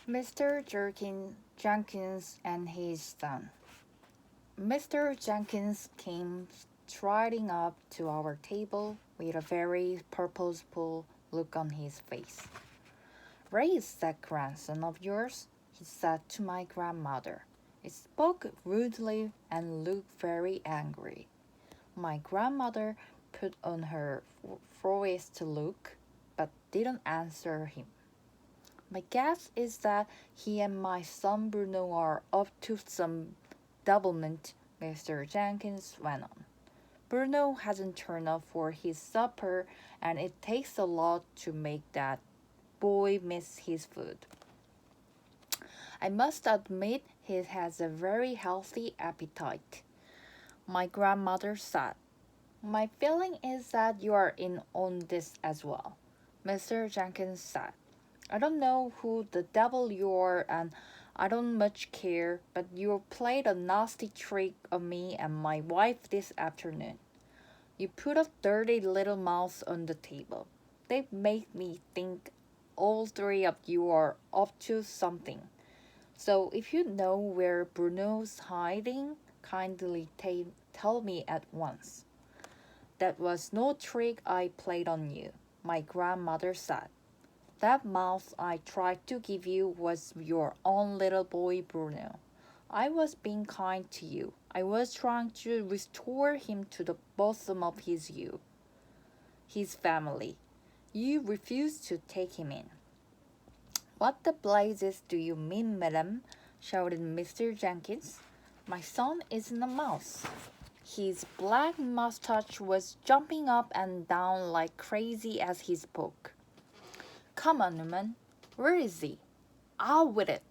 Mr. Jenkins and his son. Mr. Jenkins came striding up to our table with a very purposeful look on his face. "Where is that grandson of yours?" he said to my grandmother. He spoke rudely and looked very angry. My grandmother put on her frowest look, but didn't answer him. "My guess is that he and my son Bruno are up to some devilment," Mr. Jenkins went on. "Bruno hasn't turned up for his supper, and it takes a lot to make that boy miss his food. I must admit he has a very healthy appetite," my grandmother said. "My feeling is that you are in on this as well," Mr. Jenkins said. "I don't know who the devil you are, and I don't much care, but you played a nasty trick on me and my wife this afternoon. You put a dirty little mouse on the table. They make me think all three of you are up to something. So if you know where Bruno's hiding, kindly tell me at once." "That was no trick I played on you," my grandmother said. "That mouse I tried to give you was your own little boy Bruno. I was being kind to you. I was trying to restore him to the bosom of his family. You refused to take him in." "What the blazes do you mean, madam?" shouted Mr. Jenkins. "My son isn't a mouse." His black mustache was jumping up and down like crazy as he spoke. "Come on, Newman. Where is he? Out with it."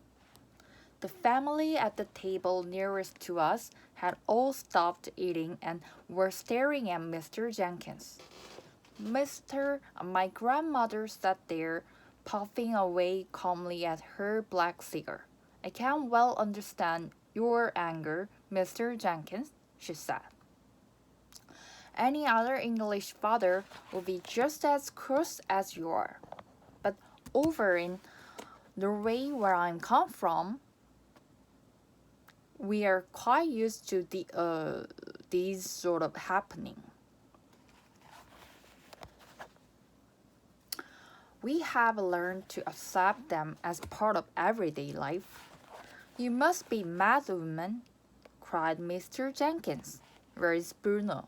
The family at the table nearest to us had all stopped eating and were staring at Mr. Jenkins. My grandmother sat there, puffing away calmly at her black cigar. "I can well understand your anger, Mr. Jenkins," she said. "Any other English father would be just as cross as you are. But over in Norway, where I come from, we are quite used to these sort of happening. We have learned to accept them as part of everyday life." "You must be mad, woman," cried Mr. Jenkins. "Where is Bruno?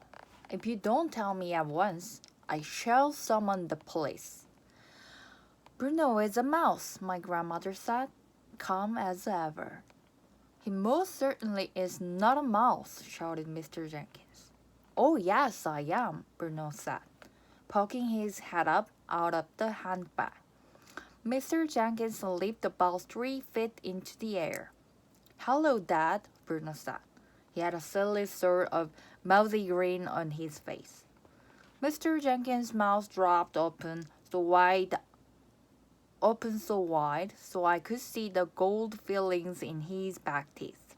If you don't tell me at once, I shall summon the police." "Bruno is a mouse," my grandmother said, calm as ever. "He most certainly is not a mouse," shouted Mr. Jenkins. "Oh, yes, I am," Bruno said, poking his head up out of the handbag. Mr. Jenkins leaped about 3 feet into the air. "Hello, Dad," Bruno said. He had a silly sort of mousy grin on his face. Mr. Jenkins' mouth dropped open so wide so I could see the gold fillings in his back teeth.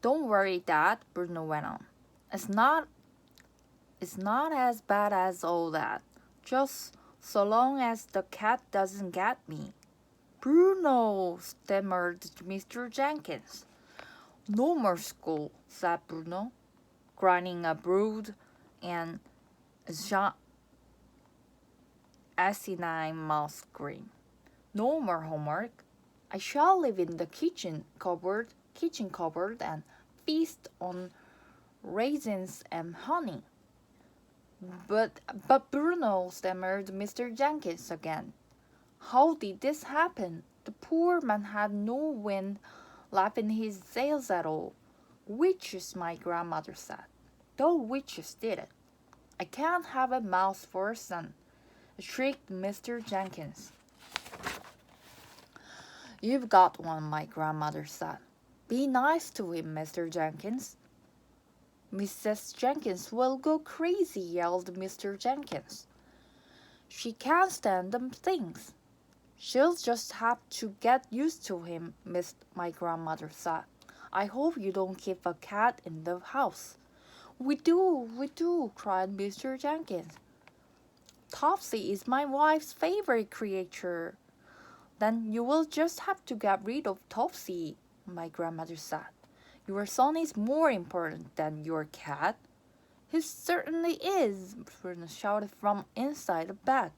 "Don't worry, Dad," Bruno went on. It's not as bad as all that. Just so long as the cat doesn't get me." "Bruno," stammered Mr. Jenkins. "No more school," said Bruno, grinding a broad and asinine mouth grin. "No more homework. I shall live in the kitchen cupboard and feast on raisins and honey." But Bruno," stammered Mr. Jenkins again. "How did this happen? The poor man had no wind left in his sails at all." "Witches," my grandmother said. "The witches did it." "I can't have a mouse for a son," shrieked Mr. Jenkins. "You've got one," my grandmother said. "Be nice to him, Mr. Jenkins." "Mrs. Jenkins will go crazy," yelled Mr. Jenkins. "She can't stand them things." "She'll just have to get used to him," my grandmother said. "I hope you don't keep a cat in the house." We do," cried Mr. Jenkins. "Topsy is my wife's favorite creature." Then you will just have to get rid of Topsy, my grandmother said. Your son is more important than your cat. He certainly is, Bruno shouted from inside the bed.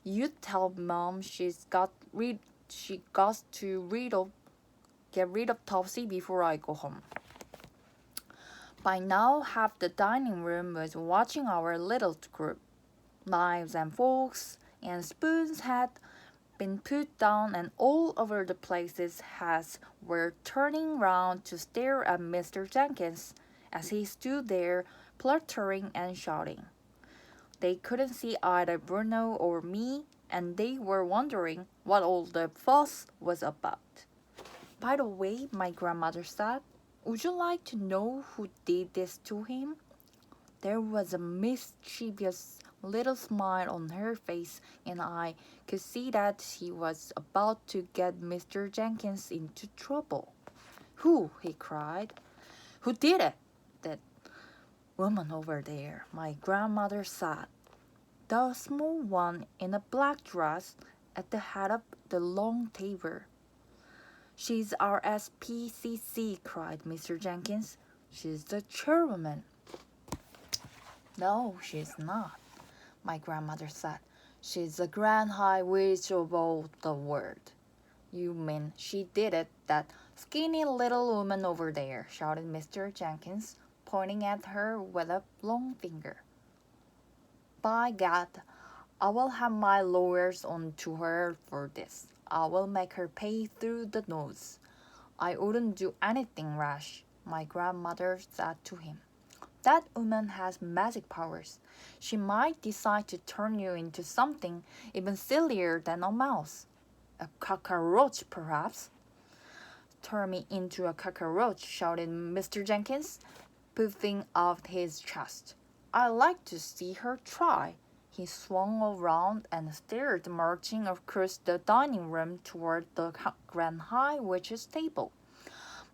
You tell Mom she got to get rid of Topsy before I go home. By now, half the dining room was watching our little group. Knives and forks and spoons had been put down, and all over the place's heads were turning round to stare at Mr. Jenkins as he stood there spluttering and shouting. They couldn't see either Bruno or me, and they were wondering what all the fuss was about. By the way, my grandmother said, would you like to know who did this to him? There was a mischievous little smile on her face, and I could see that she was about to get Mr. Jenkins into trouble. Who? He cried. Who did it? That woman over there, my grandmother said. The small one in a black dress at the head of the long table. She's our SPCC, cried Mr. Jenkins. She's the chairwoman. No, she's not, my grandmother said. She's the grand high witch of all the world. You mean she did it, that skinny little woman over there, shouted Mr. Jenkins, pointing at her with a long finger. By God, I will have my lawyers on to her for this. I will make her pay through the nose. I wouldn't do anything rash, my grandmother said to him. That woman has magic powers. She might decide to turn you into something even sillier than a mouse. A cockroach, perhaps. Turn me into a cockroach, shouted Mr. Jenkins, puffing out his chest. I'd like to see her try. He swung around and started marching across the dining room toward the Grand High Witch's table.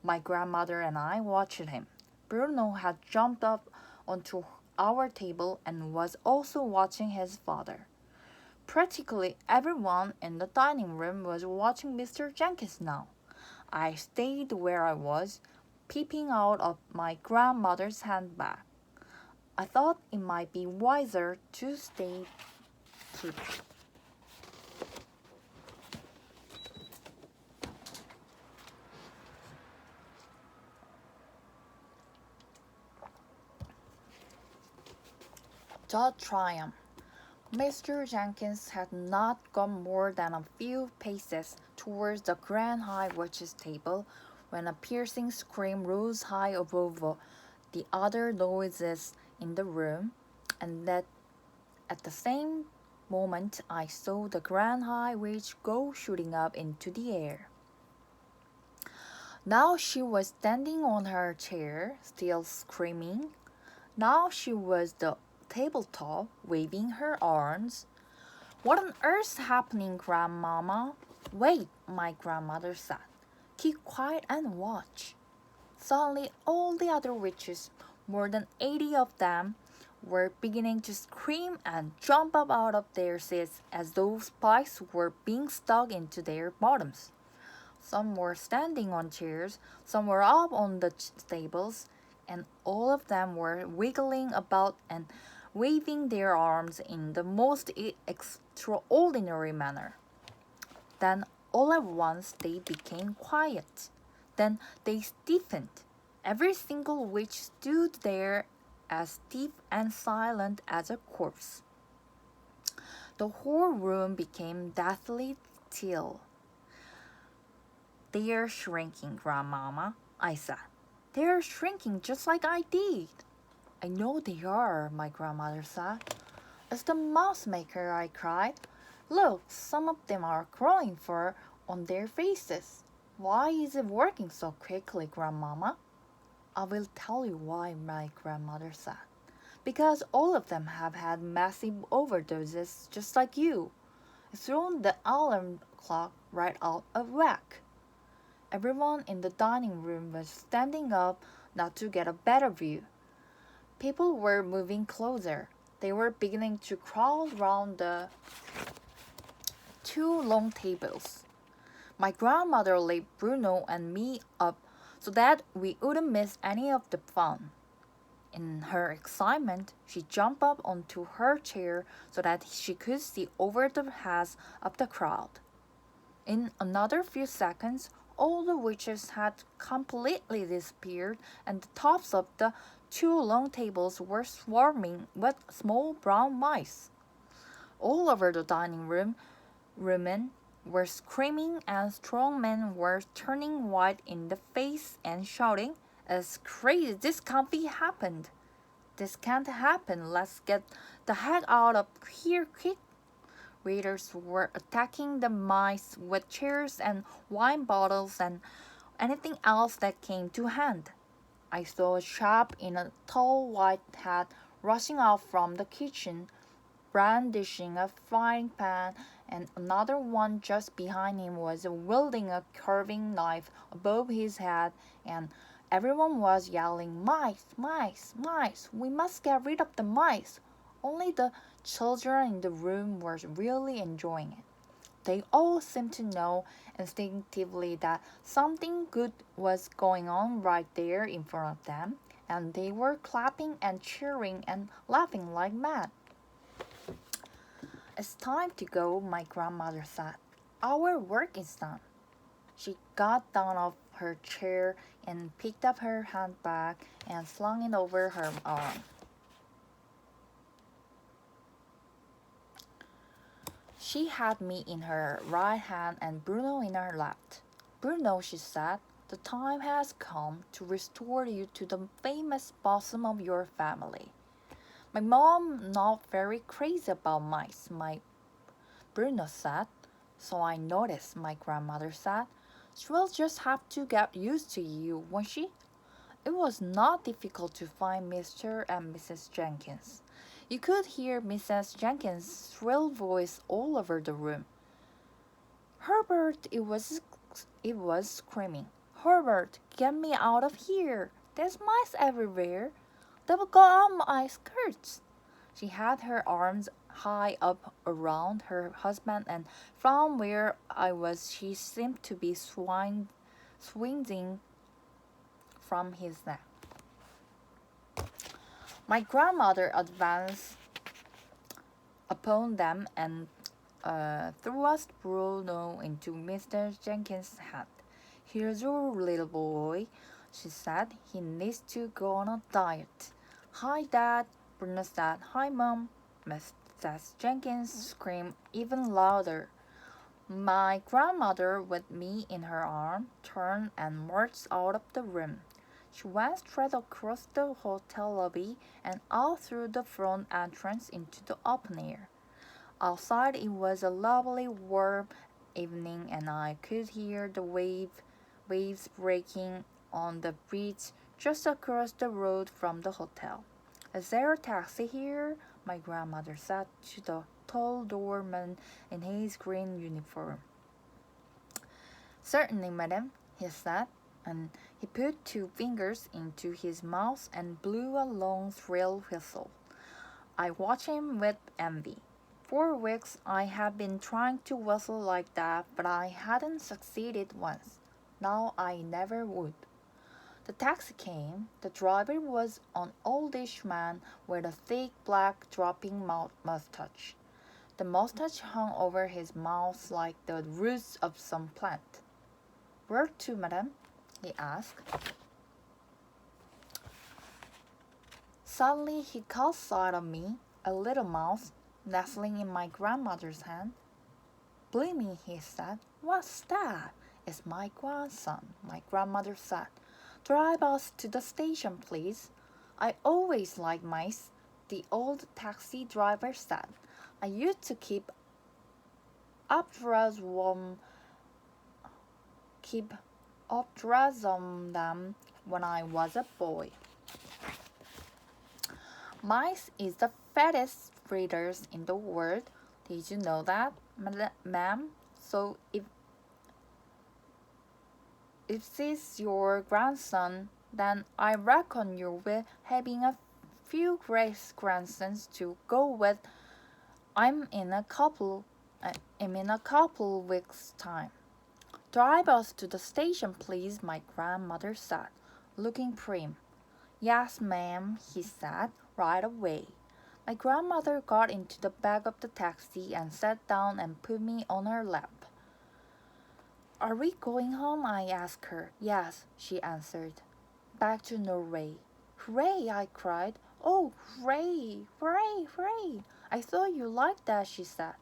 My grandmother and I watched him. Bruno had jumped up onto our table and was also watching his father. Practically everyone in the dining room was watching Mr. Jenkins now. I stayed where I was, peeping out of my grandmother's handbag. I thought it might be wiser to stay put. The triumph. Mr. Jenkins had not gone more than a few paces towards the Grand High Witch's table when a piercing scream rose high above the other noises in the room, and that at the same moment I saw the Grand High Witch go shooting up into the air. Now she was standing on her chair, still screaming. Now she was the tabletop, waving her arms. What on earth's happening, Grandmama? Wait, my grandmother said. Keep quiet and watch. Suddenly all the other witches, more than 80 of them, were beginning to scream and jump up out of their seats as though spikes were being stuck into their bottoms. Some were standing on chairs, some were up on the tables, and all of them were wiggling about and waving their arms in the most extraordinary manner. Then all at once they became quiet. Then they stiffened. Every single witch stood there as stiff and silent as a corpse. The whole room became deathly still. They're shrinking, Grandmama, I said. They're shrinking just like I did. I know they are, my grandmother said. It's the mouse maker, I cried. Look, some of them are growing fur on their faces. Why is it working so quickly, Grandmama? I will tell you why, my grandmother said. Because all of them have had massive overdoses just like you. It's thrown the alarm clock right out of whack. Everyone in the dining room was standing up now to get a better view. People were moving closer. They were beginning to crowd round the 2 long tables. My grandmother lit Bruno and me up so that we wouldn't miss any of the fun. In her excitement, she jumped up onto her chair so that she could see over the heads of the crowd. In another few seconds, all the witches had completely disappeared, and the tops of the 2 long tables were swarming with small brown mice. All over the dining room, women were screaming and strong men were turning white in the face and shouting, "It's crazy, this can't be happened. This can't happen, let's get the heck out of here quick." Waiters were attacking the mice with chairs and wine bottles and anything else that came to hand. I saw a chap in a tall white hat rushing out from the kitchen, brandishing a frying pan, and another one just behind him was wielding a carving knife above his head, and everyone was yelling, "Mice, mice, mice, we must get rid of the mice." Only the children in the room were really enjoying it. They all seemed to know instinctively that something good was going on right there in front of them, and they were clapping and cheering and laughing like mad. "It's time to go," my grandmother said. "Our work is done." She got down off her chair and picked up her handbag and slung it over her arm. She had me in her right hand and Bruno in her left. "Bruno," she said, "the time has come to restore you to the famous bosom of your family." "My mom not very crazy about mice," Bruno said. "So I noticed," my grandmother said. "She'll just have to get used to you, won't she?" It was not difficult to find Mr. and Mrs. Jenkins. You could hear Mrs. Jenkins' shrill voice all over the room. "Herbert," it was screaming. "Herbert, get me out of here. There's mice everywhere. They've got on my skirts." She had her arms high up around her husband, and from where I was she seemed to be swinging from his neck. My grandmother advanced upon them and thrust Bruno into Mr. Jenkins' hand. "Here's your little boy," she said. "He needs to go on a diet." "Hi, Dad," Bruno said. "Hi, Mom." Mrs. Jenkins screamed even louder. My grandmother, with me in her arm, turned and marched out of the room. She went straight across the hotel lobby and out through the front entrance into the open air. Outside it was a lovely warm evening, and I could hear the waves breaking on the bridge just across the road from the hotel. "Is there a taxi here?" my grandmother said to the tall doorman in his green uniform. "Certainly, madam," he said, and he put 2 fingers into his mouth and blew a long shrill whistle. I watched him with envy. For weeks I had been trying to whistle like that, but I hadn't succeeded once. Now I never would. The taxi came. The driver was an oldish man with a thick black dropping mustache. The mustache hung over his mouth like the roots of some plant. "Where to, madam?" he asked. Suddenly he caught sight of me, a little mouse, nestling in my grandmother's hand. "Blimey," he said. "What's that?" "It's my grandson," my grandmother said. "Drive us to the station, please." "I always like mice," the old taxi driver said. "I used to keep updraws on them when I was a boy." Mice is the fattest breeders in the world. Did you know that, ma'am? So if this your grandson, then I reckon you're having a few great grandsons to go with. I'm in a couple I'm in a couple weeks' time. Drive us to the station, please, my grandmother said, looking prim. Yes, ma'am, he said, right away. My grandmother got into the back of the taxi and sat down and put me on her lap. Are we going home? I asked her. Yes, she answered. Back to Norway. Hooray, I cried. Oh, hooray, hooray, hooray. I thought you liked that, she said.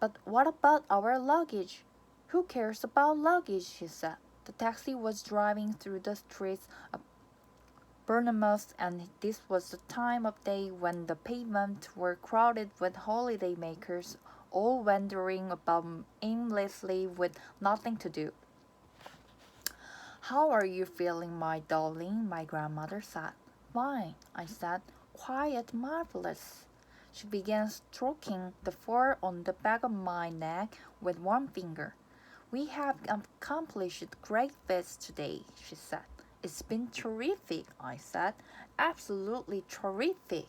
But what about our luggage? Who cares about luggage, she said. The taxi was driving through the streets of Bournemouth, and this was the time of day when the pavements were crowded with holidaymakers, all wandering about aimlessly with nothing to do. How are you feeling, my darling? My grandmother said. Fine, I said. Quiet, marvelous. She began stroking the fur on the back of my neck with one finger. We have accomplished great feats today, she said. It's been terrific, I said. Absolutely terrific.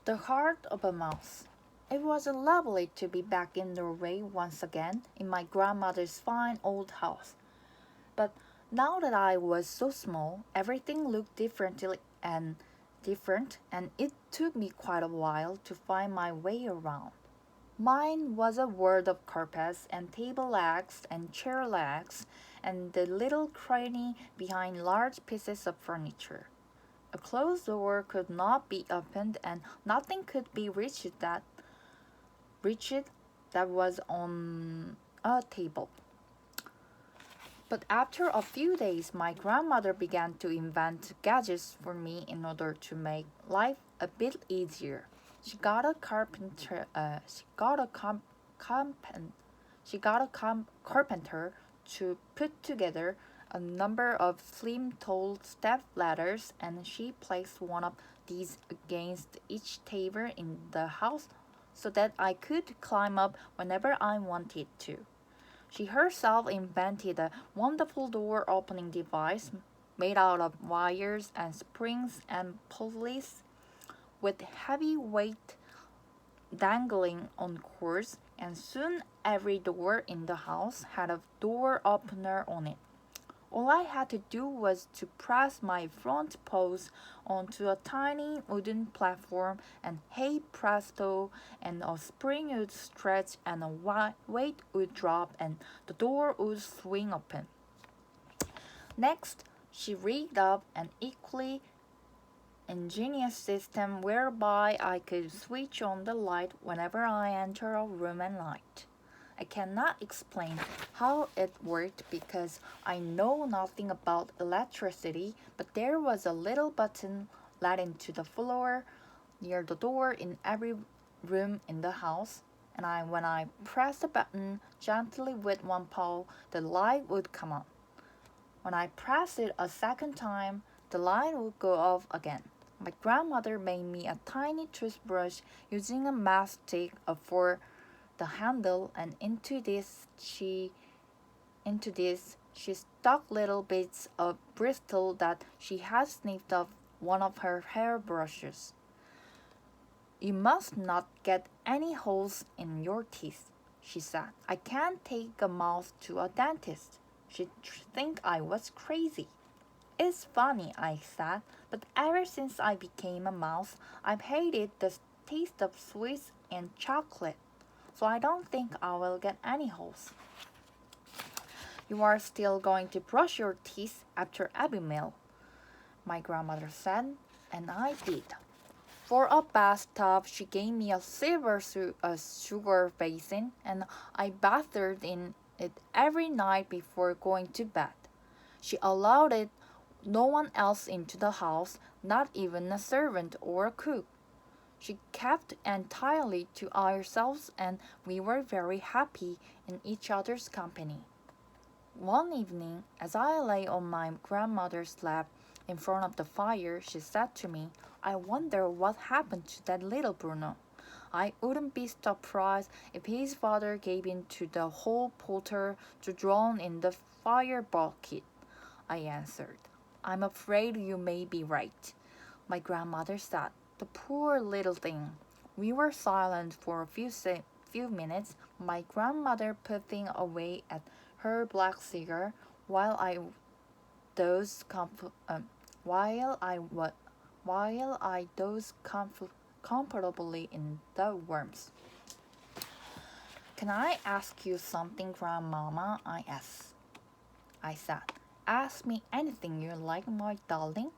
The heart of a mouse. It was lovely to be back in Norway once again, in my grandmother's fine old house. But now that I was so small, everything looked different, and it took me quite a while to find my way around. Mine was a world of carpets and table legs and chair legs and the little cranny behind large pieces of furniture. A closed door could not be opened and nothing could be reached that was on a table. But after a few days, my grandmother began to invent gadgets for me in order to make life a bit easier. She got a carpenter to put together a number of slim, tall step ladders, and she placed one of these against each table in the house so that I could climb up whenever I wanted to. She herself invented a wonderful door opening device made out of wires and springs and pulleys with heavy weight dangling on cords, and soon every door in the house had a door opener on it. All I had to do was to press my front paws onto a tiny wooden platform, and hey presto, and a spring would stretch and a weight would drop and the door would swing open. Next, she rigged up an equally ingenious system whereby I could switch on the light whenever I enter a room at night. I cannot explain how it worked because I know nothing about electricity, but there was a little button let into the floor near the door in every room in the house, and when I pressed the button gently with one paw, the light would come on. When I pressed it a second time, the light would go off again. My grandmother made me a tiny toothbrush using a matchstick for the handle, and into this she stuck little bits of bristle that she had snipped off one of her hairbrushes. You must not get any holes in your teeth, she said. I can't take a mouse to a dentist. She'd think I was crazy. It's funny, I said, but ever since I became a mouse, I've hated the taste of sweets and chocolate, so I don't think I will get any holes. You are still going to brush your teeth after every meal, my grandmother said, and I did. For a bathtub, she gave me a silver sugar basin, and I bathed in it every night before going to bed. She allowed no one else into the house, not even a servant or a cook. She kept entirely to ourselves, and we were very happy in each other's company. One evening, as I lay on my grandmother's lap in front of the fire, she said to me, I wonder what happened to that little Bruno. I wouldn't be surprised if his father gave in to the hall porter to drown in the fire bucket, I answered. I'm afraid you may be right, my grandmother said. The poor little thing. We were silent for a few minutes, my grandmother puffing away at her black cigar while I dozed comfortably in the warmth. Can I ask you something, Grandmama? I said. Ask me anything you like, my darling.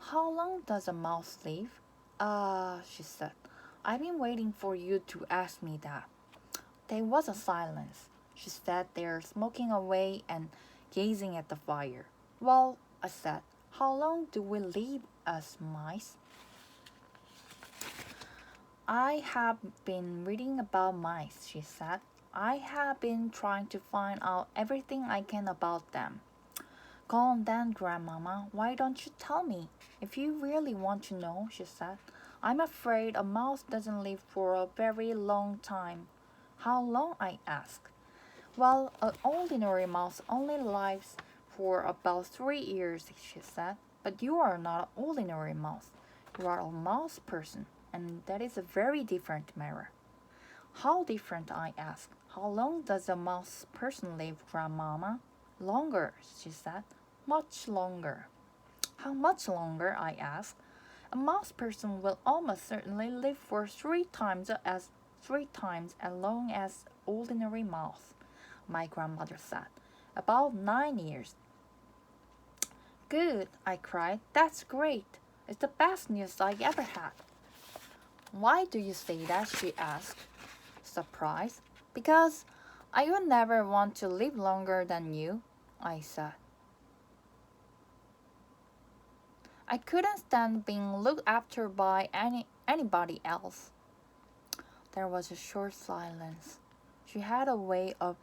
How long does a mouse live? She said. I've been waiting for you to ask me that. There was a silence. She sat there smoking away and gazing at the fire. Well, I said, how long do we live as mice? I have been reading about mice, she said. I have been trying to find out everything I can about them. Go on then, Grandmama. Why don't you tell me? If you really want to know, she said. I'm afraid a mouse doesn't live for a very long time. How long? I asked. Well, an ordinary mouse only lives for about 3 years, she said. But you are not an ordinary mouse. You are a mouse person, and that is a very different matter. How different? I asked. How long does a mouse person live, Grandmama? Longer, she said. Much longer. How much longer? I asked. A mouse person will almost certainly live for 3 times as long as ordinary mouse, my grandmother said. About 9 years. Good, I cried. That's great. It's the best news I ever had. Why do you say that? She asked, surprised. Because I would never want to live longer than you, I said. I couldn't stand being looked after by anybody else. There was a short silence. She had a way of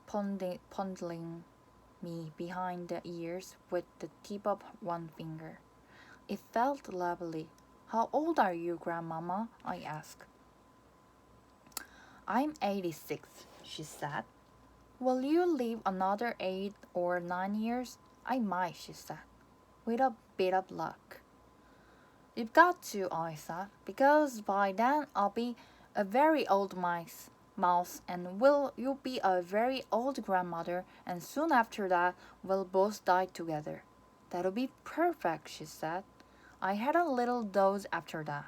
pondering me behind the ears with the tip of one finger. It felt lovely. How old are you, Grandmama? I asked. I'm 86, she said. Will you live another 8 or 9 years? I might, she said, with a bit of luck. You've got to, I said, because by then I'll be a very old mouse, and you'll be a very old grandmother, and soon after that we'll both die together. That'll be perfect, she said. I had a little doze after that.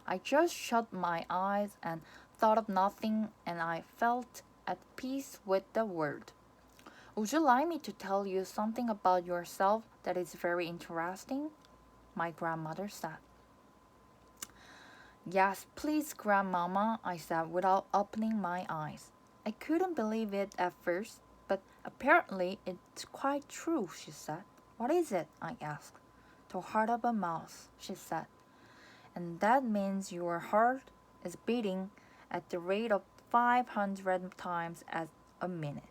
I just shut my eyes and thought of nothing, and I felt at peace with the world. Would you like me to tell you something about yourself that is very interesting? My grandmother said. Yes, please, Grandmama, I said without opening my eyes. I couldn't believe it at first, but apparently it's quite true, she said. What is it? I asked. The heart of a mouse, she said. And that means your heart is beating at the rate of 500 times a minute.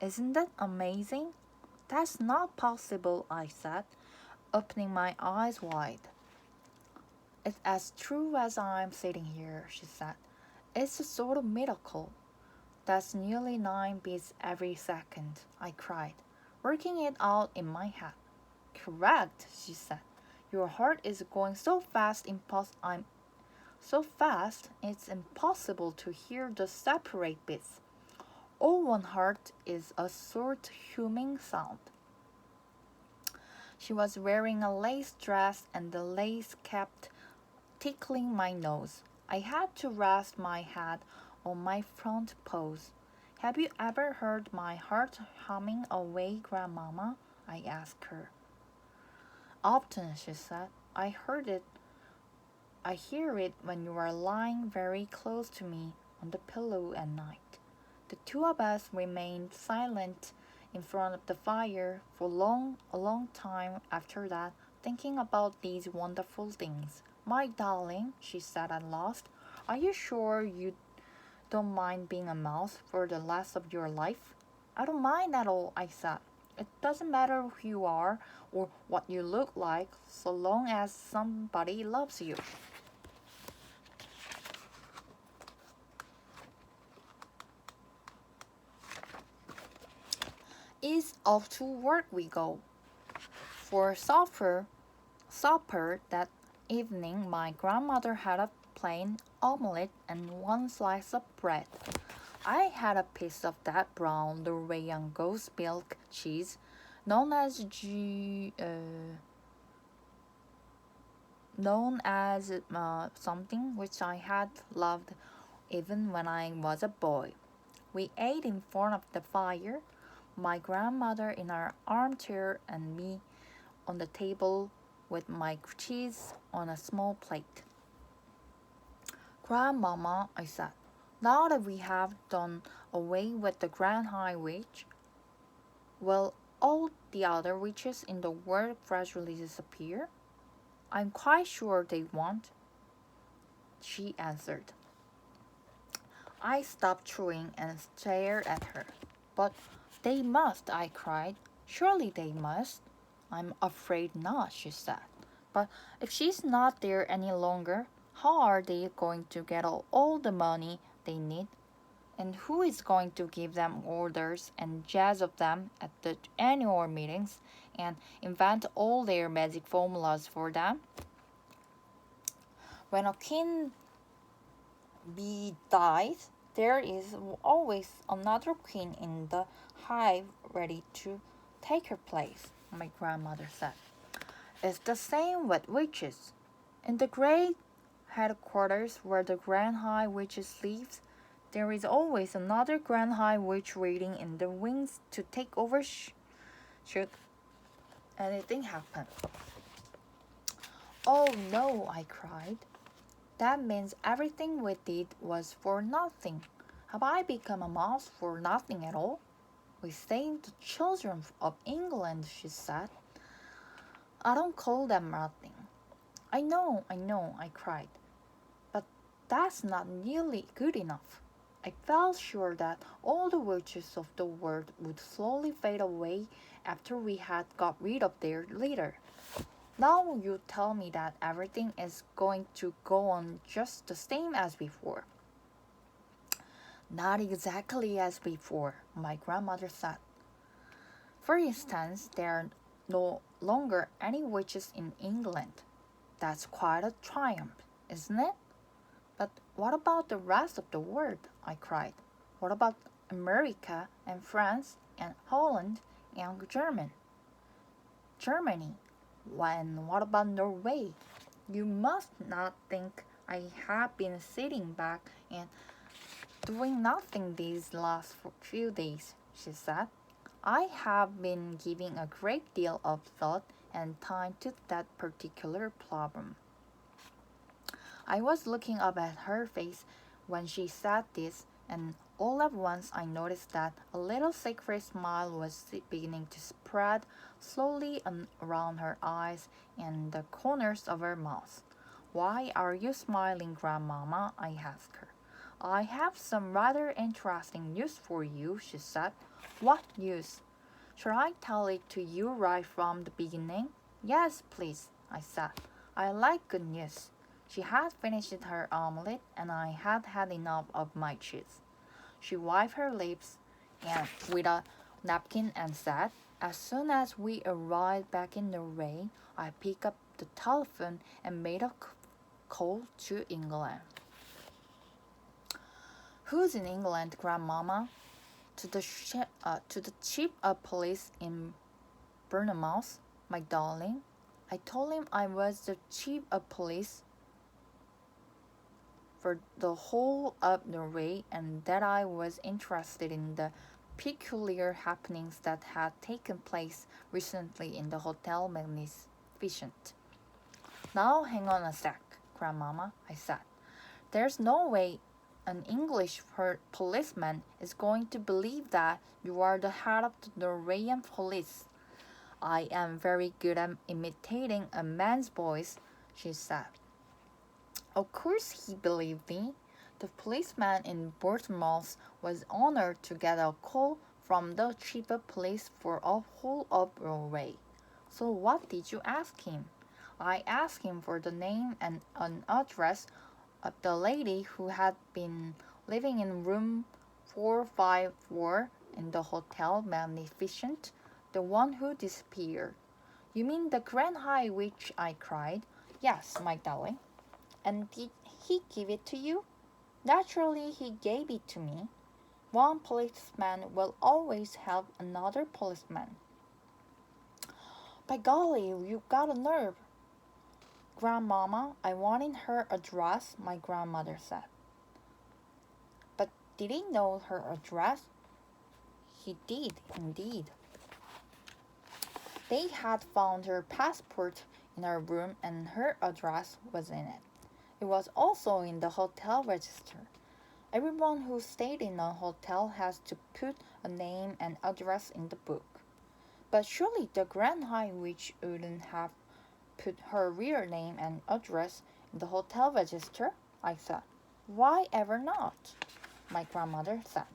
Isn't that amazing? That's not possible, I said, opening my eyes wide. It's as true as I'm sitting here, she said. It's a sort of miracle. That's nearly 9 beats every second, I cried, working it out in my head. Correct, she said. Your heart is going so fast it's impossible to hear the separate beats. All one heart is a sort humming sound. She was wearing a lace dress, and the lace kept tickling my nose. I had to rest my head on my front paws. Have you ever heard my heart humming away, Grandmama? I asked her. Often, she said. I hear it when you are lying very close to me on the pillow at night. The two of us remained silent in front of the fire for a long time after that, thinking about these wonderful things. My darling, she said at last, are you sure you don't mind being a mouse for the rest of your life? I don't mind at all, I said. It doesn't matter who you are or what you look like, so long as somebody loves you. Is off to work we go. For supper that evening, my grandmother had a plain omelette and one slice of bread. I had a piece of that brown Norwegian goat's milk cheese known as something which I had loved even when I was a boy. We ate in front of the fire, my grandmother in her armchair and me on the table with my cheese on a small plate. Grandmama, I said, now that we have done away with the Grand High Witch, will all the other witches in the world gradually disappear? I'm quite sure they won't, she answered. I stopped chewing and stared at her. But they must, I cried. Surely they must. I'm afraid not, she said. But if she's not there any longer, how are they going to get all the money they need? And who is going to give them orders and jazz of them at the annual meetings and invent all their magic formulas for them? When a queen bee dies, there is always another queen in the hive ready to take her place, my grandmother said. It's the same with witches. In the great headquarters where the Grand High Witch lives, there is always another Grand High Witch waiting in the wings to take over should anything happen. Oh no, I cried. That means everything we did was for nothing. Have I become a mouse for nothing at all? We saved the children of England, she said. I don't call them nothing. I know, I cried. But that's not nearly good enough. I felt sure that all the witches of the world would slowly fade away after we had got rid of their leader. Now you tell me that everything is going to go on just the same as before. Not exactly as before, my grandmother said. For instance, there are no longer any witches in England. That's quite a triumph, isn't it? But what about the rest of the world? I cried. What about America and France and Holland and Germany? And what about Norway? You must not think I have been sitting back and doing nothing these last few days, she said. I have been giving a great deal of thought and time to that particular problem. I was looking up at her face when she said this, and all at once I noticed that a little secret smile was beginning to spread slowly around her eyes and the corners of her mouth. Why are you smiling, Grandmama? I asked her. I have some rather interesting news for you, she said. What news? Shall I tell it to you right from the beginning? Yes, please, I said. I like good news. She had finished her omelette, and I had had enough of my cheese. She wiped her lips and with a napkin and said, as soon as we arrived back in Norway, I picked up the telephone and made a call to England. Who's in England, Grandmama? To the chief of police in Bournemouth, my darling. I told him I was the chief of police for the whole of Norway and that I was interested in the peculiar happenings that had taken place recently in the Hotel Magnificent. Now hang on a sec, Grandmama, I said. There's no way an English policeman is going to believe that you are the head of the Norwegian police. I am very good at imitating a man's voice, she said. Of course he believed me. The policeman in Bournemouth was honored to get a call from the chief of police for a whole of Norway. So what did you ask him? I asked him for the name and an address of the lady who had been living in room 454 in the Hotel Magnificent, the one who disappeared. You mean the Grand High Witch? I cried. Yes, my darling. And did he give it to you? Naturally, he gave it to me. One policeman will always help another policeman. By golly, you got a nerve. Grandmama, I wanted her address, my grandmother said. But did he know her address? He did, indeed. They had found her passport in her room and her address was in it. It was also in the hotel register. Everyone who stayed in a hotel has to put a name and address in the book. But surely the Grand High Witch wouldn't have put her real name and address in the hotel register, I said. Why ever not? My grandmother said.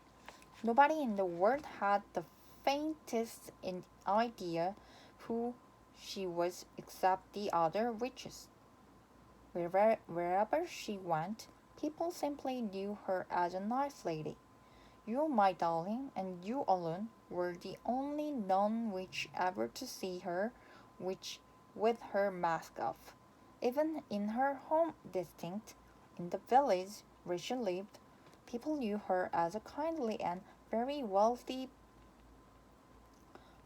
Nobody in the world had the faintest idea who she was except the other witches. Wherever she went, people simply knew her as a nice lady. You, my darling, and you alone were the only non-witch ever to see her with her mask off. Even in her home district, in the village where she lived, people knew her as a kindly and very wealthy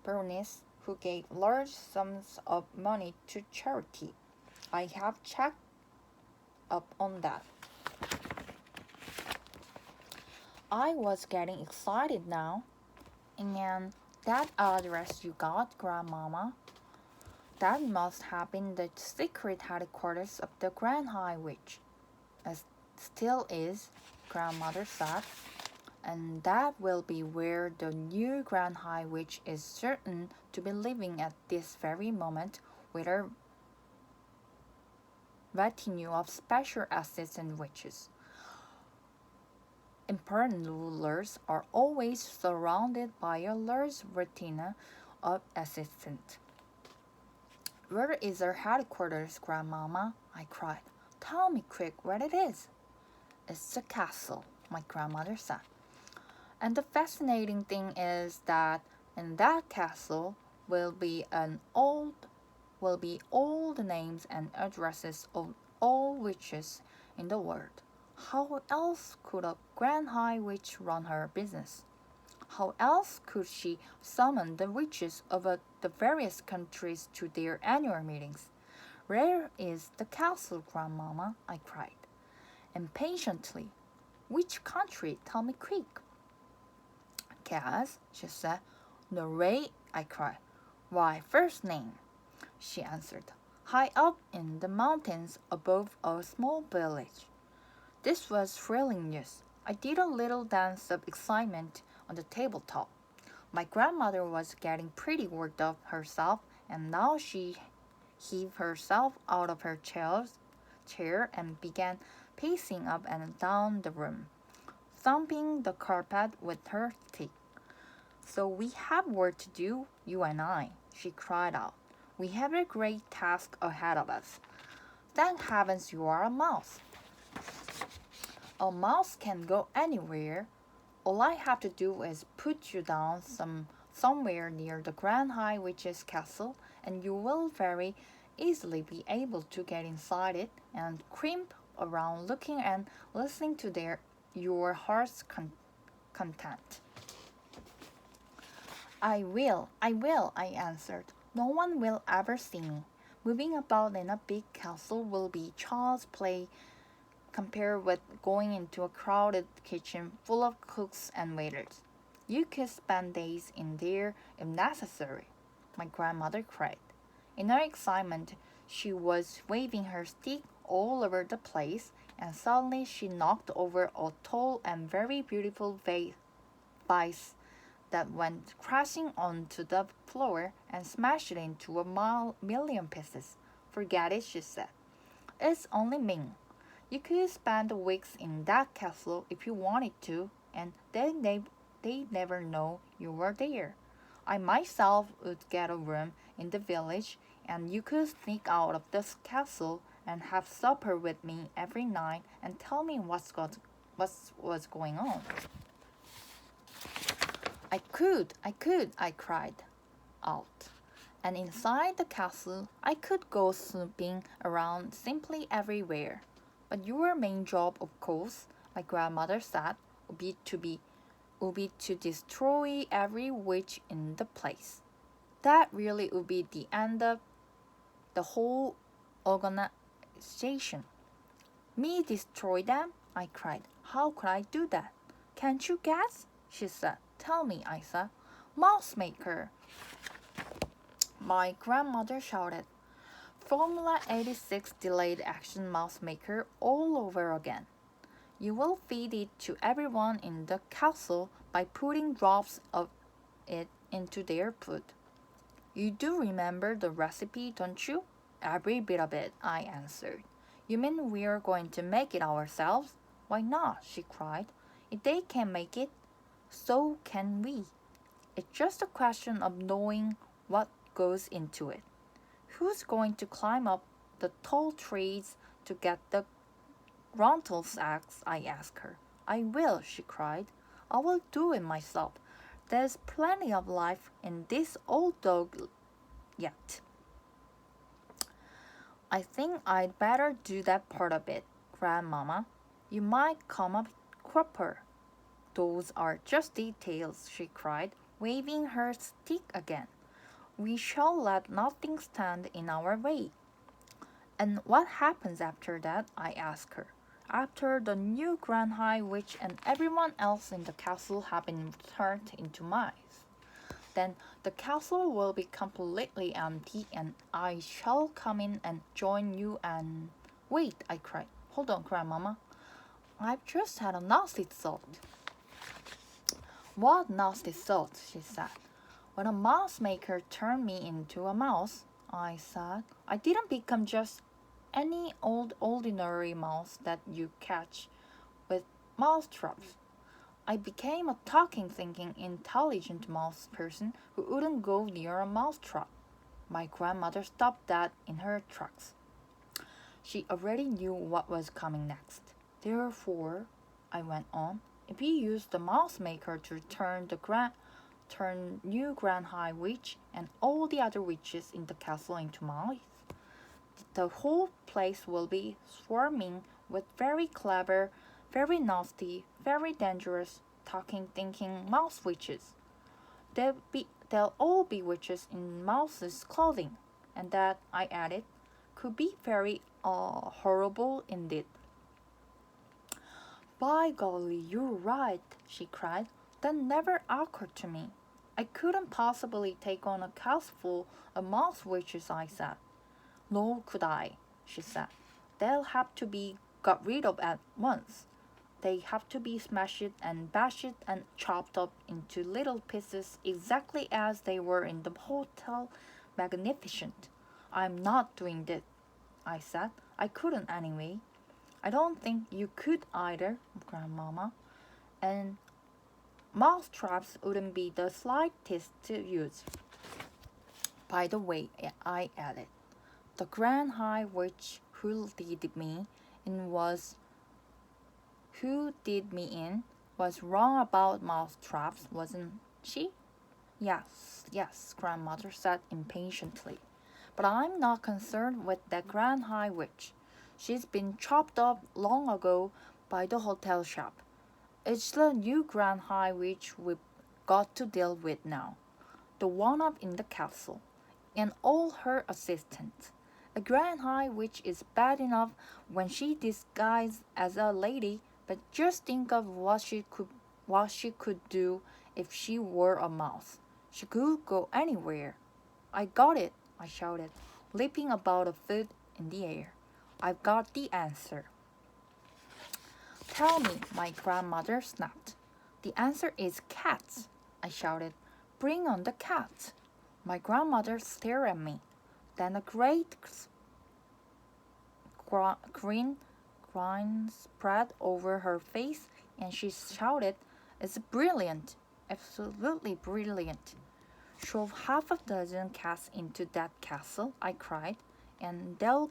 baroness who gave large sums of money to charity. I have checked up on that. I was getting excited now. And that address you got, Grandmama, that must have been the secret headquarters of the Grand High Witch. It still is, Grandmother said. And that will be where the new Grand High Witch is certain to be living at this very moment with her retinue of special assistant witches. Important rulers are always surrounded by a large retinue of assistants. Where is our headquarters, Grandmama? I cried. Tell me quick where it is. It's a castle, my grandmother said. And the fascinating thing is that in that castle will be all the names and addresses of all witches in the world. How else could a Grand High Witch run her business? How else could she summon the witches of the various countries to their annual meetings? Where is the castle, Grandmama? I cried impatiently. Which country? Tell me quick. Cass, she said. Norway, I cried. Why, first name, she answered. High up in the mountains above a small village. This was thrilling news. I did a little dance of excitement on the tabletop. My grandmother was getting pretty worked up herself, and now she heaved herself out of her chair and began pacing up and down the room, thumping the carpet with her stick. So we have work to do, you and I, she cried out. We have a great task ahead of us. Thank heavens you are a mouse. A mouse can go anywhere. All I have to do is put you down somewhere near the Grand High Witch's castle, and you will very easily be able to get inside it and creep around looking and listening to your heart's content. I will, I answered. No one will ever see me. Moving about in a big castle will be child's play compared with going into a crowded kitchen full of cooks and waiters. You could spend days in there if necessary, my grandmother cried. In her excitement, she was waving her stick all over the place, and suddenly she knocked over a tall and very beautiful vase that went crashing onto the floor and smashed it into a million pieces. Forget it, she said. It's only Ming. You could spend weeks in that castle if you wanted to, and they'd never know you were there. I myself would get a room in the village, and you could sneak out of this castle and have supper with me every night and tell me what was going on. I could, I cried out. And inside the castle, I could go snooping around simply everywhere. But your main job, of course, my grandmother said, would be to destroy every witch in the place. That really would be the end of the whole organization. Me destroy them? I cried. How could I do that? Can't you guess? She said. Tell me, I said. Mouse maker. My grandmother shouted. Formula 86 delayed action mouse maker all over again. You will feed it to everyone in the castle by putting drops of it into their food. You do remember the recipe, don't you? Every bit of it, I answered. You mean we're going to make it ourselves? Why not? She cried. If they can make it, so can we. It's just a question of knowing what goes into it. Who's going to climb up the tall trees to get the Gruntel's axe? I asked her. I will, she cried. I will do it myself. There's plenty of life in this old dog yet. I think I'd better do that part of it, Grandmama. You might come a cropper. Those are just details, she cried, waving her stick again. We shall let nothing stand in our way. And what happens after that? I asked her. After the new Grand High Witch and everyone else in the castle have been turned into mice. Then the castle will be completely empty and I shall come in and join you and... Wait, I cried. Hold on, Grandmama. I've just had a nasty thought. What nasty thought? She said. When a mouse maker turned me into a mouse, I said, I didn't become just any old ordinary mouse that you catch with mouse traps. I became a talking, thinking, intelligent mouse person who wouldn't go near a mouse trap. My grandmother stopped that in her tracks. She already knew what was coming next. Therefore, I went on, if you use the mouse maker to turn new Grand High Witch and all the other witches in the castle into mice, the whole place will be swarming with very clever, very nasty, very dangerous, talking, thinking mouse witches. They'll all be witches in mouse's clothing, and that, I added, could be very horrible indeed. By golly, you're right, she cried. That never occurred to me. I couldn't possibly take on a castle of mouse witches, I said. Nor could I, she said. They'll have to be got rid of at once. They have to be smashed and bashed and chopped up into little pieces exactly as they were in the Hotel Magnificent. I'm not doing that, I said. I couldn't anyway. I don't think you could either, Grandmama. And mouse traps wouldn't be the slightest to use. By the way, I added, the Grand High Witch who did me in was wrong about mouse traps, wasn't she? Yes, Grandmother said impatiently. But I'm not concerned with that Grand High Witch. She's been chopped up long ago by the hotel shop. It's the new Grand High Witch we've got to deal with now. The one up in the castle. And all her assistants. A Grand High Witch is bad enough when she disguises as a lady, but just think of what she could do if she were a mouse. She could go anywhere. I got it, I shouted, leaping about a foot in the air. I've got the answer. Tell me, my grandmother snapped. The answer is cats, I shouted. Bring on the cats. My grandmother stared at me. Then a great grin spread over her face and she shouted, It's brilliant, absolutely brilliant. Shove half a dozen cats into that castle, I cried, and they'll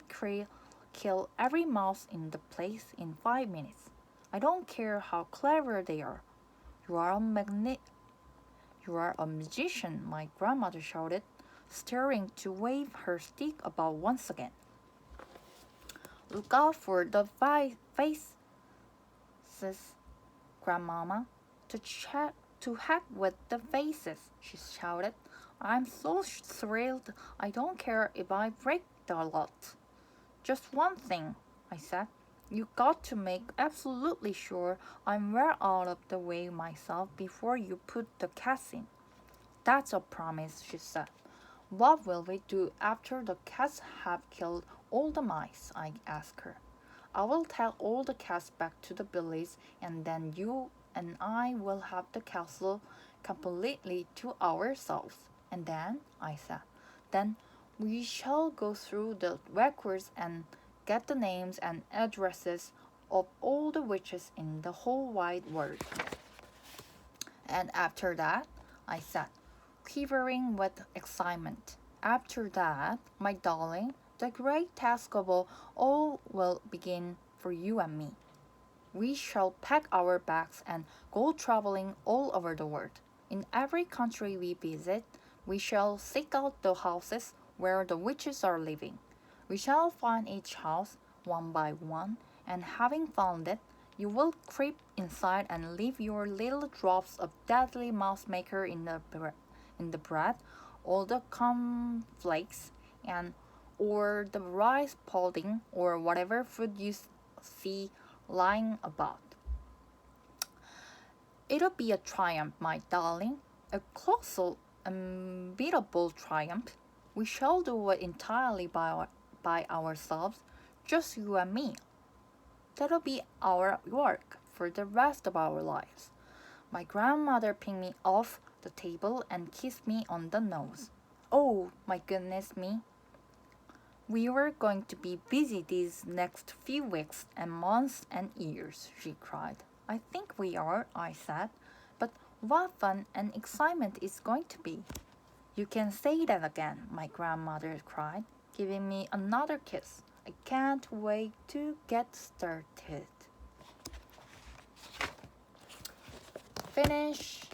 kill every mouse in the place in 5 minutes. I don't care how clever they are. You are a magician, my grandmother shouted, stirring to wave her stick about once again. Look out for the faces, Grandmama. To heck with the faces, she shouted. I'm so thrilled I don't care if I break the lot. Just one thing, I said. You got to make absolutely sure I'm well out of the way myself before you put the cats in. That's a promise, she said. What will we do after the cats have killed all the mice? I asked her. I will take all the cats back to the village, and then you and I will have the castle completely to ourselves. And then, I said, then we shall go through the records and get the names and addresses of all the witches in the whole wide world. And after that, I said, quivering with excitement, after that, my darling, the great task of all will begin for you and me. We shall pack our bags and go traveling all over the world. In every country we visit, we shall seek out the houses where the witches are living. We shall find each house one by one, and having found it, you will creep inside and leave your little drops of deadly mouse maker in the bread, or the cornflakes, or the rice pudding, or whatever food you see lying about. It'll be a triumph, my darling, a colossal, unbeatable triumph. We shall do it entirely by ourselves, just you and me. That'll be our work for the rest of our lives. My grandmother picked me off the table and kissed me on the nose. Oh, my goodness me. We were going to be busy these next few weeks and months and years, she cried. I think we are, I said. But what fun and excitement it's going to be. You can say that again, my grandmother cried, giving me another kiss. I can't wait to get started. Finish.